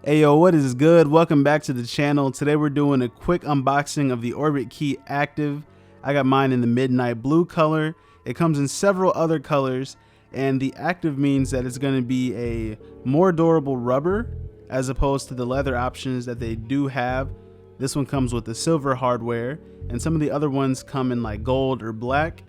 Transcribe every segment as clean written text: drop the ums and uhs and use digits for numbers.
Ayo, what is good? Welcome back to the channel. Today we're doing a quick unboxing of the Orbit Key Active. I got mine in the midnight blue color. It comes in several other colors, and the Active means that it's going to be a more durable rubber as opposed to the leather options that they do have. This one comes with the silver hardware, and some of the other ones come in like gold or black.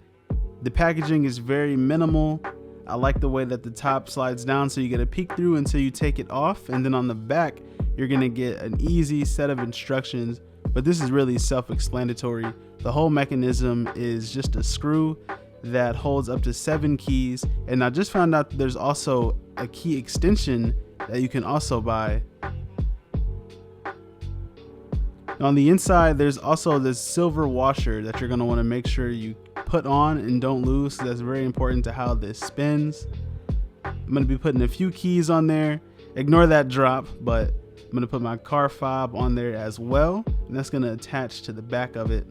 The packaging is very minimal. I like the way that the top slides down so you get a peek through until you take it off, and then on the back you're gonna get an easy set of instructions, but this is really self-explanatory. The whole mechanism is just a screw that holds up to 7 keys, and I just found out that there's also a key extension that you can also buy. On the inside there's also this silver washer that you're gonna want to make sure you put on and don't lose. So that's very important to how this spins. I'm going to be putting a few keys on there. Ignore that drop, but I'm going to put my car fob on there as well, and that's going to attach to the back of it.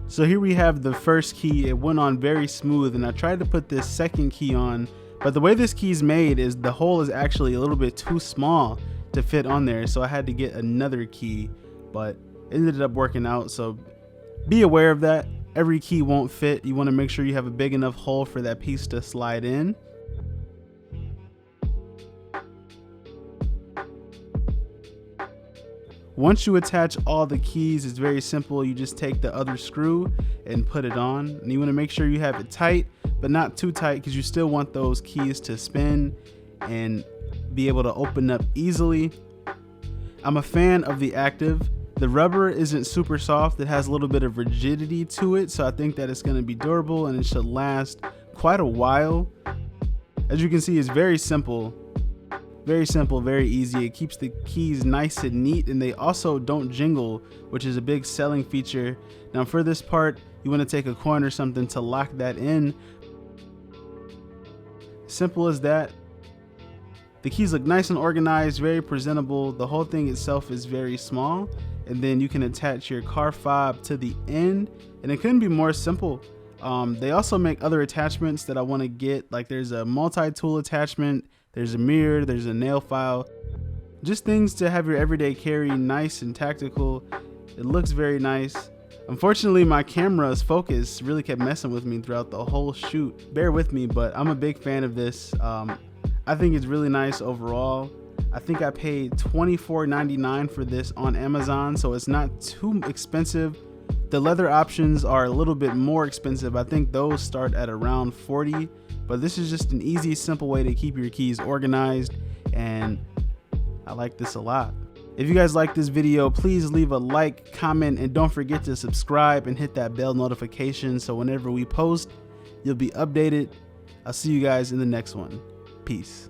So here we have the first key. It went on very smooth, and I tried to put this second key on, but the way this key is made is the hole is actually a little bit too small to fit on there, so I had to get another key, but it ended up working out. So be aware of that. Every key won't fit. You want to make sure you have a big enough hole for that piece to slide in. Once you attach all the keys, it's very simple. You just take the other screw and put it on, and you want to make sure you have it tight, but not too tight, because you still want those keys to spin and be able to open up easily. I'm a fan of the Active. The rubber isn't super soft. It has a little bit of rigidity to it, so I think that it's going to be durable and it should last quite a while. As you can see, it's very simple. Very simple, very easy. It keeps the keys nice and neat, and they also don't jingle, which is a big selling feature. Now for this part, you want to take a coin or something to lock that in. Simple as that. The keys look nice and organized, very presentable. The whole thing itself is very small, and then you can attach your car fob to the end, and it couldn't be more simple. They also make other attachments that I want to get, like there's a multi-tool attachment, there's a mirror, there's a nail file, just things to have your everyday carry, nice and tactical. It looks very nice. Unfortunately, my camera's focus really kept messing with me throughout the whole shoot. Bear with me, but I'm a big fan of this. I think it's really nice overall. I think I paid $24.99 for this on Amazon, so it's not too expensive. The leather options are a little bit more expensive. I think those start at around $40, but this is just an easy, simple way to keep your keys organized, and I like this a lot. If you guys like this video, please leave a like, comment, and don't forget to subscribe and hit that bell notification so whenever we post, you'll be updated. I'll see you guys in the next one. Peace.